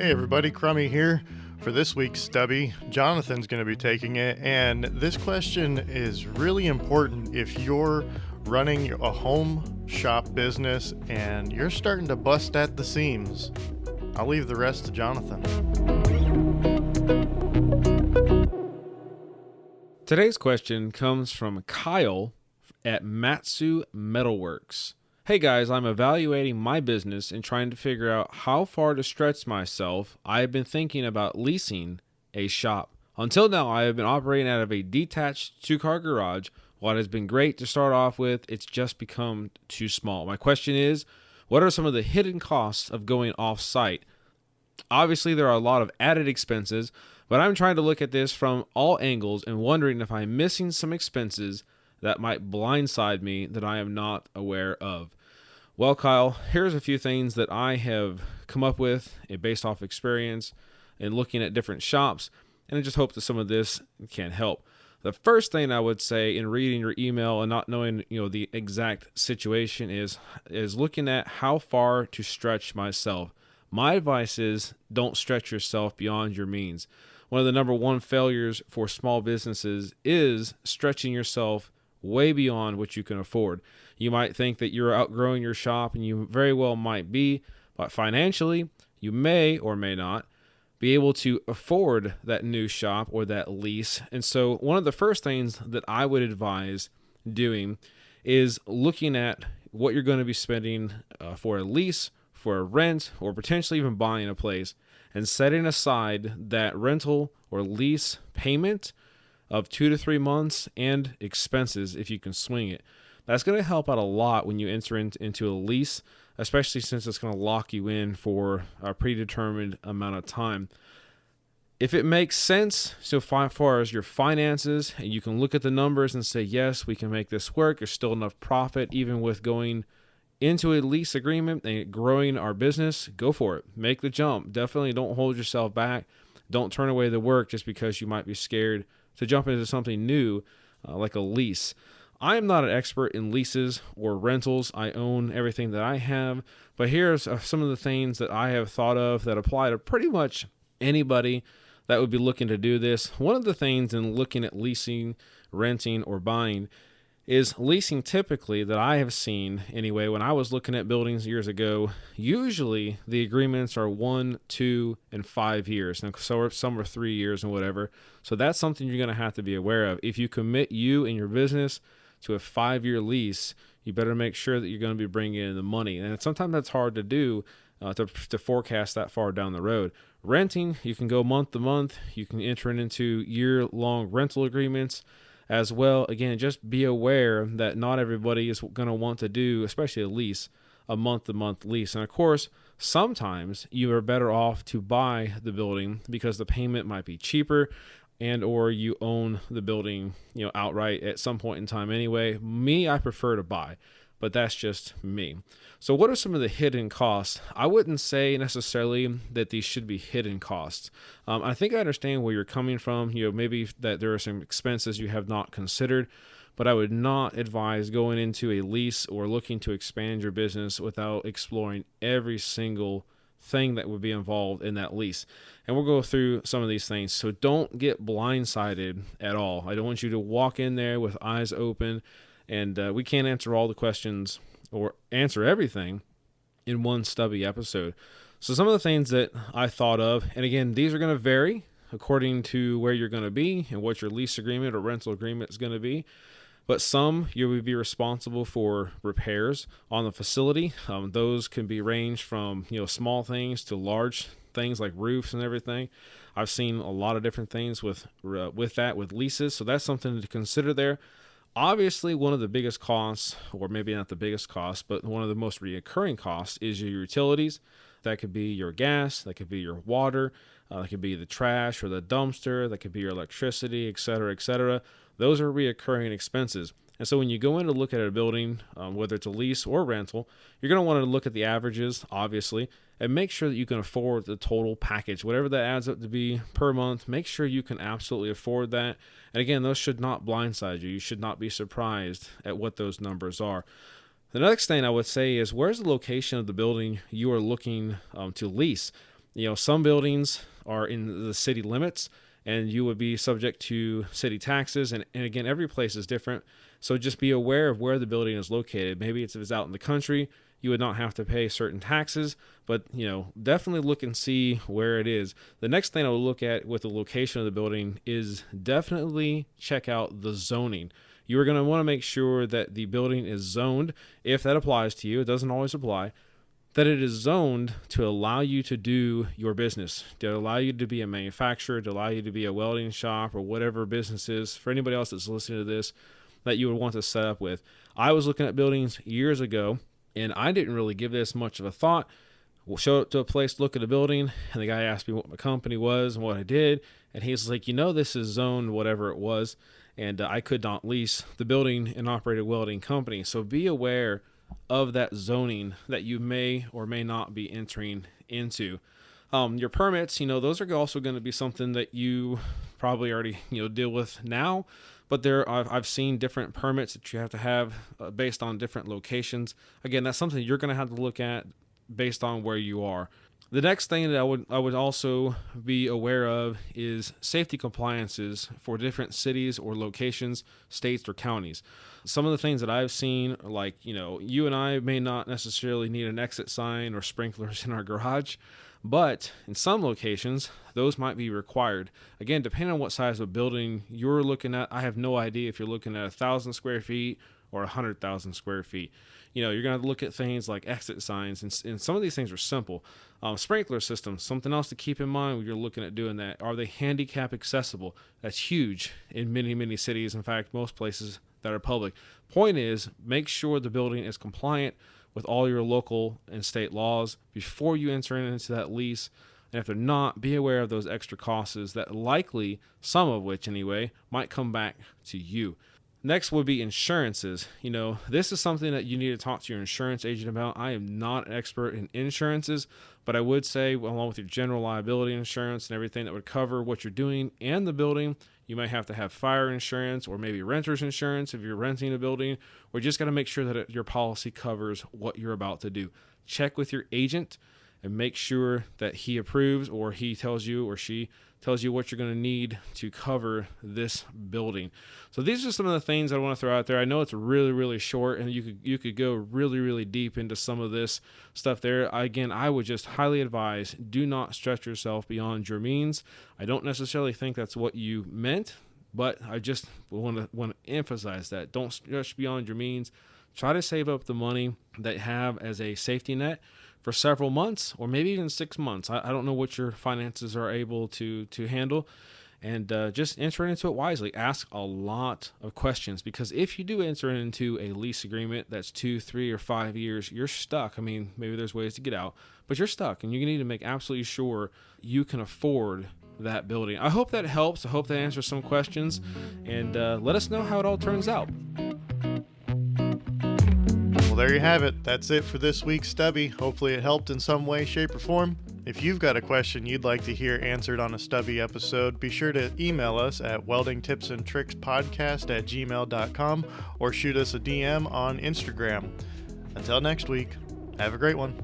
Hey everybody, Crummy here. For this week's Stubby, Jonathan's going to be taking it, and this question is really important if you're running a home shop business and you're starting to bust at the seams. I'll leave the rest to Jonathan. Today's question comes from Kyle at Matsu Metalworks. Hey guys, I'm evaluating my business and trying to figure out how far to stretch myself. I have been thinking about leasing a shop. Until now, I have been operating out of a detached 2-car garage. While it has been great to start off with, it's just become too small. My question is, what are some of the hidden costs of going off-site? Obviously, there are a lot of added expenses, but I'm trying to look at this from all angles and wondering if I'm missing some expenses that might blindside me that I am not aware of. Well, Kyle, here's a few things that I have come up with based off experience and looking at different shops, and I just hope that some of this can help. The first thing I would say in reading your email and not knowing, the exact situation is looking at how far to stretch myself. My advice is don't stretch yourself beyond your means. One of the number one failures for small businesses is stretching yourself way beyond what you can afford. You might think that you're outgrowing your shop, and you very well might be, but financially, you may or may not be able to afford that new shop or that lease. And so one of the first things that I would advise doing is looking at what you're going to be spending for a lease, for a rent, or potentially even buying a place, and setting aside that rental or lease payment of 2 to 3 months and expenses if you can swing it. That's going to help out a lot when you enter into a lease, especially since it's going to lock you in for a predetermined amount of time. If it makes sense, so far as your finances, and you can look at the numbers and say, yes, we can make this work, there's still enough profit, even with going into a lease agreement and growing our business, go for it. Make the jump. Definitely don't hold yourself back. Don't turn away the work just because you might be scared to jump into something new like a lease. I am not an expert in leases or rentals. I own everything that I have, but here's some of the things that I have thought of that apply to pretty much anybody that would be looking to do this. One of the things in looking at leasing, renting, or buying is leasing. Typically, that I have seen anyway, when I was looking at buildings years ago, usually the agreements are 1, 2, and 5 years. And so some are 3 years and whatever. So that's something you're going to have to be aware of. If you commit you and your business to a 5-year lease, you better make sure that you're going to be bringing in the money. And sometimes that's hard to do, to forecast that far down the road. Renting, you can go month to month. You can enter into year-long rental agreements as well. Again, just be aware that not everybody is going to want to do, especially a month-to-month lease. And of course, sometimes you are better off to buy the building because the payment might be cheaper, and or you own the building, outright at some point in time anyway. Me, I prefer to buy, but that's just me. So what are some of the hidden costs? I wouldn't say necessarily that these should be hidden costs. I think I understand where you're coming from. Maybe that there are some expenses you have not considered, but I would not advise going into a lease or looking to expand your business without exploring every single thing that would be involved in that lease. And we'll go through some of these things. So don't get blindsided at all. I don't want you to walk in there with eyes open, and we can't answer all the questions or answer everything in one Stubby episode. So some of the things that I thought of, and again, these are going to vary according to where you're going to be and what your lease agreement or rental agreement is going to be. But some, you would be responsible for repairs on the facility. Those can be ranged from small things to large things like roofs and everything. I've seen a lot of different things with leases, so that's something to consider there. Obviously, one of the biggest costs, or maybe not the biggest cost, but one of the most recurring costs is your utilities. That could be your gas, that could be your water, that could be the trash or the dumpster, that could be your electricity, et cetera, et cetera. Those are recurring expenses. And so when you go in to look at a building, whether it's a lease or rental, you're going to want to look at the averages, obviously, and make sure that you can afford the total package. Whatever that adds up to be per month, make sure you can absolutely afford that. And again, those should not blindside you. You should not be surprised at what those numbers are. The next thing I would say is, where's the location of the building you are looking to lease? Some buildings are in the city limits and you would be subject to city taxes. And again, every place is different. So just be aware of where the building is located. Maybe if it's out in the country, you would not have to pay certain taxes, but definitely look and see where it is. The next thing I will look at with the location of the building is definitely check out the zoning. You are going to want to make sure that the building is zoned, if that applies to you. It doesn't always apply. That it is zoned to allow you to do your business, to allow you to be a manufacturer, to allow you to be a welding shop or whatever business is. For anybody else that's listening to this that you would want to set up with. I was looking at buildings years ago, and I didn't really give this much of a thought. We'll show up to a place, look at a building, and the guy asked me what my company was and what I did, and he's like, this is zoned whatever it was, and I could not lease the building and operate a welding company. So be aware of that zoning that you may or may not be entering into. Your permits, those are also going to be something that you probably already, deal with now, but I've seen different permits that you have to have based on different locations. Again, that's something you're going to have to look at based on where you are. The next thing that I would also be aware of is safety compliances for different cities or locations, states or counties. Some of the things that I've seen, like, you and I may not necessarily need an exit sign or sprinklers in our garage, but in some locations, those might be required. Again, depending on what size of building you're looking at, I have no idea if you're looking at 1,000 square feet or 100,000 square feet. You're going to have to look at things like exit signs, and some of these things are simple. Sprinkler systems, something else to keep in mind when you're looking at doing that. Are they handicap accessible? That's huge in many, many cities. In fact, most places that are public. Point is, make sure the building is compliant with all your local and state laws before you enter into that lease. And if they're not, be aware of those extra costs that likely, some of which anyway, might come back to you. Next would be insurances. This is something that you need to talk to your insurance agent about. I am not an expert in insurances, but I would say, along with your general liability insurance and everything that would cover what you're doing and the building, you might have to have fire insurance or maybe renter's insurance if you're renting a building, or just got to make sure that your policy covers what you're about to do. Check with your agent and make sure that he approves, or he tells you or she tells you what you're going to need to cover this building. So these are some of the things I want to throw out there. I know it's really, really short, and you could go really, really deep into some of this stuff there. Again, I would just highly advise, do not stretch yourself beyond your means. I don't necessarily think that's what you meant, but I just want to emphasize that. Don't stretch beyond your means. Try to save up the money that you have as a safety net for several months, or maybe even 6 months. I don't know what your finances are able to handle, and just enter into it wisely. Ask a lot of questions, because if you do enter into a lease agreement that's 2, 3, or 5 years, you're stuck. I mean, maybe there's ways to get out, but you're stuck, and you need to make absolutely sure you can afford that building. I hope that helps. I hope that answers some questions, and let us know how it all turns out. Well, there you have it. That's it for this week's Stubby. Hopefully it helped in some way, shape, or form. If you've got a question you'd like to hear answered on a Stubby episode, be sure to email us at weldingtipsandtrickspodcast@gmail.com or shoot us a DM on Instagram. Until next week, have a great one.